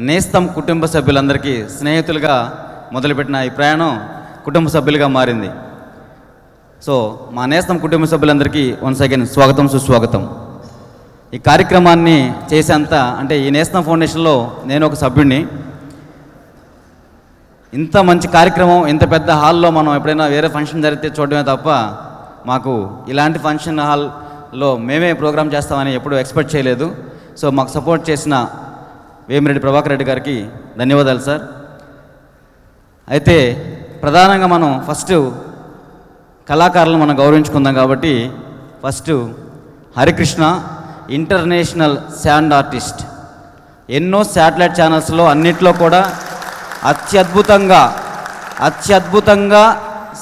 నేస్తం కుటుంబ సభ్యులందరికీ స్నేహితులుగా మొదలుపెట్టిన ఈ ప్రయాణం కుటుంబ సభ్యులుగా మారింది. సో మా నేస్తం కుటుంబ సభ్యులందరికీ వన్స్ అగైన్ స్వాగతం, సుస్వాగతం. ఈ కార్యక్రమాన్ని చేసేంత అంటే ఈ నేస్తం ఫౌండేషన్లో నేను ఒక సభ్యుడిని. ఇంత మంచి కార్యక్రమం ఇంత పెద్ద హాల్లో మనం ఎప్పుడైనా వేరే ఫంక్షన్ జరిగితే చూడడమే తప్ప మాకు ఇలాంటి ఫంక్షన్ హాల్లో మేమే ప్రోగ్రామ్ చేస్తామని ఎప్పుడూ ఎక్స్పెక్ట్ చేయలేదు. సో మాకు సపోర్ట్ చేసిన వేమిరెడ్డి ప్రభాకర్ రెడ్డి గారికి ధన్యవాదాలు సార్. అయితే ప్రధానంగా మనం ఫస్ట్ కళాకారులను మనం గౌరవించుకుందాం కాబట్టి first Harikrishna international sand artist. ఎన్నో శాటిలైట్ ఛానల్స్లో అన్నిట్లో కూడా అత్యద్భుతంగా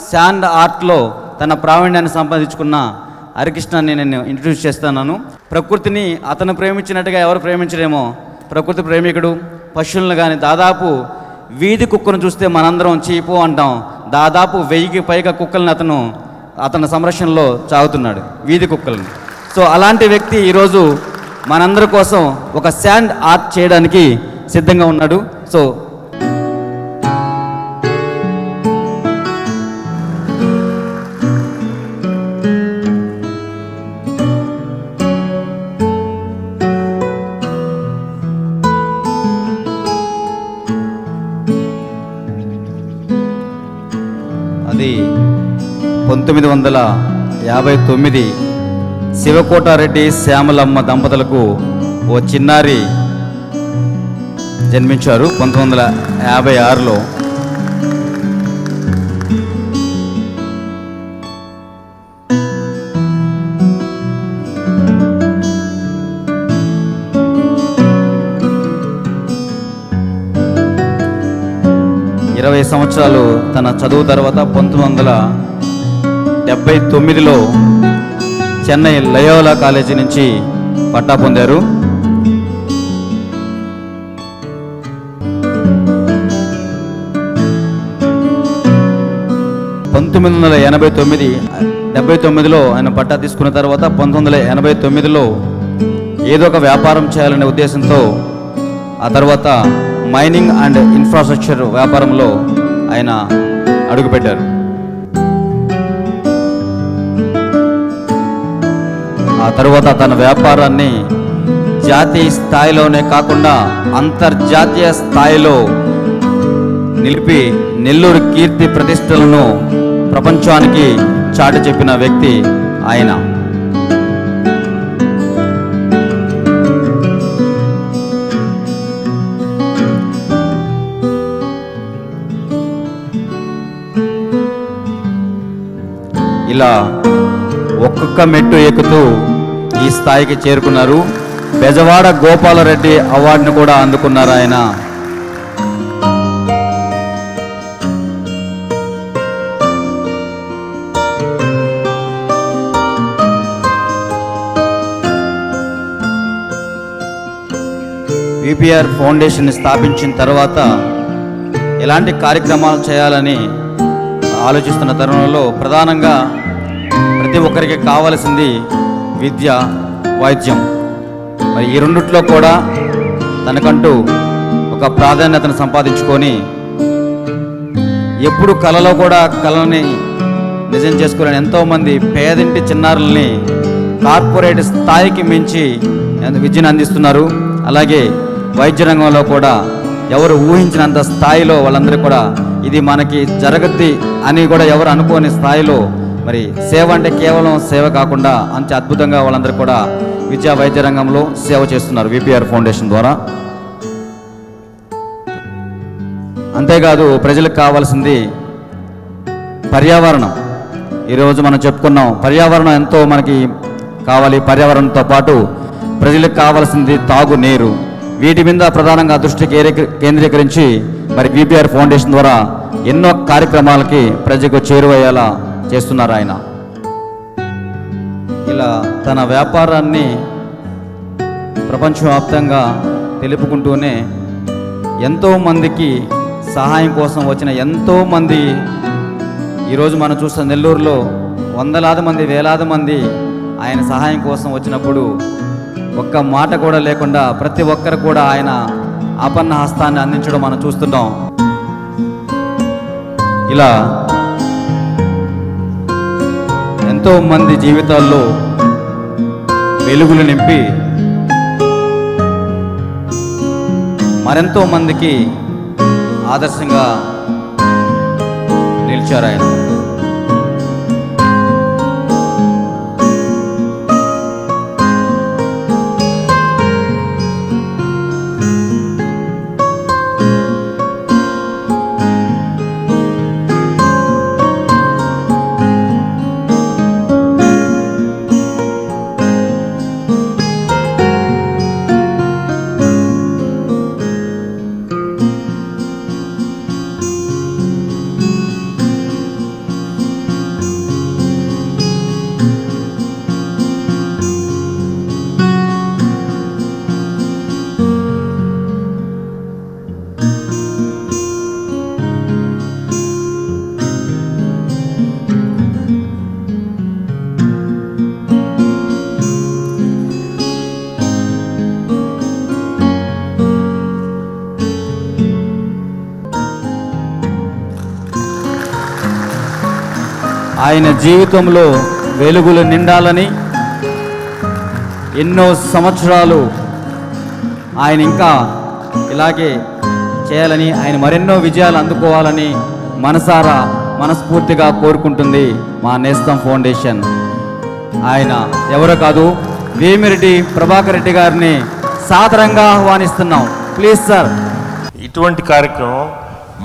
శాండ్ ఆర్ట్లో తన ప్రావీణ్యాన్ని సంపాదించుకున్న హరికృష్ణని నేను ఇంట్రడ్యూస్ చేస్తున్నాను. ప్రకృతిని అతను ప్రేమించినట్టుగా ఎవరు ప్రేమించడేమో, ప్రకృతి ప్రేమికుడు. పశువులను కానీ దాదాపు వీధి కుక్కను చూస్తే మనందరం చీపు అంటాం. దాదాపు 1000కి పైగా కుక్కల్ని అతని సంరక్షణలో చాగుతున్నాడు, వీధి కుక్కల్ని. సో అలాంటి వ్యక్తి ఈరోజు మనందరి కోసం ఒక శాండ్ ఆర్ట్ చేయడానికి సిద్ధంగా ఉన్నాడు. సో అది 1959 శివకోటారెడ్డి శ్యామలమ్మ దంపతులకు ఓ చిన్నారి జన్మించారు 1956లో. ఇరవై సంవత్సరాలు తన చదువు తర్వాత 1979లో చెన్నై లయోలా కాలేజీ నుంచి పట్టా పొందారు. $1979లో ఆయన పట్టా తీసుకున్న తర్వాత 1989లో ఏదో ఒక వ్యాపారం చేయాలనే ఉద్దేశంతో ఆ తర్వాత మైనింగ్ అండ్ ఇన్ఫ్రాస్ట్రక్చర్ వ్యాపారంలో ఆయన అడుగుపెట్టారు. ఆ తర్వాత తన వ్యాపారాన్ని జాతీయ స్థాయిలోనే కాకుండా అంతర్జాతీయ స్థాయిలో నిలిపి నెల్లూరు కీర్తి ప్రతిష్టలను ప్రపంచానికి చాటి చెప్పిన వ్యక్తి ఆయన. ఇలా ఒక్కొక్క మెట్టు ఎక్కుతూ ఈ స్థాయికి చేరుకున్నారు. బెజవాడ గోపాలరెడ్డి అవార్డును కూడా అందుకున్నారు ఆయన. విపిఆర్ ఫౌండేషన్ స్థాపించిన తర్వాత ఎలాంటి కార్యక్రమాలు చేయాలని ఆలోచిస్తున్న తరుణంలో ప్రధానంగా ప్రతి ఒక్కరికి కావలసింది విద్య, వైద్యం. మరి ఈ రెండిట్లో కూడా తనకంటూ ఒక ప్రాధాన్యతను సంపాదించుకొని ఎప్పుడు కళలో కూడా కళని నిజం చేసుకోలేని ఎంతోమంది పేదింటి చిన్నారుల్ని కార్పొరేట్ స్థాయికి మించి విద్యను అందిస్తున్నారు. అలాగే వైద్య రంగంలో కూడా ఎవరు ఊహించినంత స్థాయిలో వాళ్ళందరూ కూడా ఇది మనకి జరగద్ది అని కూడా ఎవరు అనుకోని స్థాయిలో మరి సేవ అంటే కేవలం సేవ కాకుండా అంత అద్భుతంగా వాళ్ళందరూ కూడా విద్యా వైద్య రంగంలో సేవ చేస్తున్నారు విపిఆర్ ఫౌండేషన్ ద్వారా. అంతేకాదు ప్రజలకు కావాల్సింది పర్యావరణం. ఈరోజు మనం చెప్పుకున్నాం పర్యావరణం ఎంతో మనకి కావాలి. పర్యావరణంతో పాటు ప్రజలకు కావాల్సింది తాగునీరు. వీటి మీద ప్రధానంగా దృష్టి కేంద్రీకరించి మరి విపిఆర్ ఫౌండేషన్ ద్వారా ఎన్నో కార్యక్రమాలకి ప్రజలకు చేరువయ్యేలా చేస్తున్నారు ఆయన. ఇలా తన వ్యాపారాన్ని ప్రపంచవ్యాప్తంగా తెలుపుకుంటూనే ఎంతోమందికి సహాయం కోసం వచ్చిన ఎంతోమంది ఈరోజు మనం చూస్తున్న నెల్లూరులో వందలాది మంది, వేలాది మంది ఆయన సహాయం కోసం వచ్చినప్పుడు ఒక్క మాట కూడా లేకుండా ప్రతి ఒక్కరు కూడా ఆయన ఆపన్న హస్తాన్ని అందించడం మనం చూస్తున్నాం. ఇలా ఎంతోమంది జీవితాల్లో వెలుగులు నింపి మరెంతో మందికి ఆదర్శంగా నిలిచారు ఆయన. ఆయన జీవితంలో వెలుగులు నిండాలని, ఎన్నో సంవత్సరాలు ఆయన ఇంకా ఇలాగే చేయాలని, ఆయన మరెన్నో విజయాలు అందుకోవాలని మనస్ఫూర్తిగా కోరుకుంటుంది మా నేస్తం ఫౌండేషన్. ఆయన ఎవరో కాదు, వేమిరెడ్డి ప్రభాకర్ రెడ్డి గారిని సాదరంగా ఆహ్వానిస్తున్నాం. Please sir. ఇటువంటి కార్యక్రమం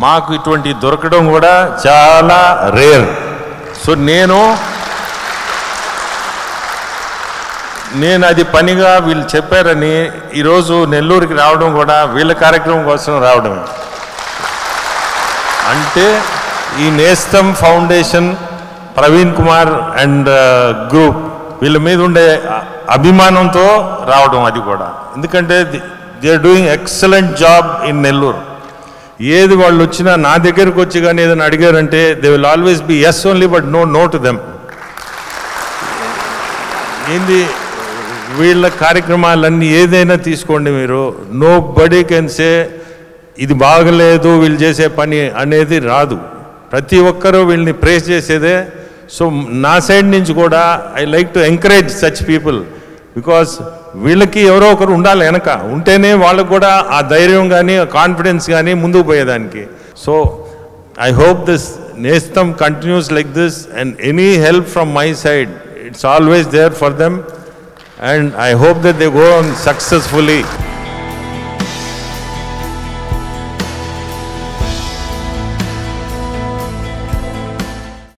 మాకు ఇటువంటి దొరకడం కూడా చాలా రేర్. సో నేను అది పనిగా వీళ్ళు చెప్పారని ఈరోజు నెల్లూరుకి రావడం కూడా వీళ్ళ కార్యక్రమం కోసం రావడమే. అంటే ఈ Nestham foundation, Praveen Kumar and group వీళ్ళ మీద ఉండే అభిమానంతో రావడం అది కూడా. ఎందుకంటే they are doing excellent job in Nellore. ఏది వాళ్ళు వచ్చినా నా దగ్గరకు వచ్చి కానీ ఏదైనా అడిగారంటే they will always be yes only but no to them. ఏంది వీళ్ళ కార్యక్రమాలన్నీ ఏదైనా తీసుకోండి మీరు, నో బడీ కెన్ సే ఇది బాగలేదు వీళ్ళు చేసే పని అనేది రాదు. ప్రతి ఒక్కరూ వీళ్ళని ప్రేస్ చేసేదే. సో నా సైడ్ నుంచి కూడా I like to encourage such people, because వీళ్ళకి ఎవరో ఒకరు ఉండాలి వెనక, ఉంటేనే వాళ్ళకు కూడా ఆ ధైర్యం కానీ ఆ కాన్ఫిడెన్స్ కానీ ముందుకు పోయేదానికి. So I hope this Nestham continues like this and any help from my side it's always there for them and I hope that they go on successfully.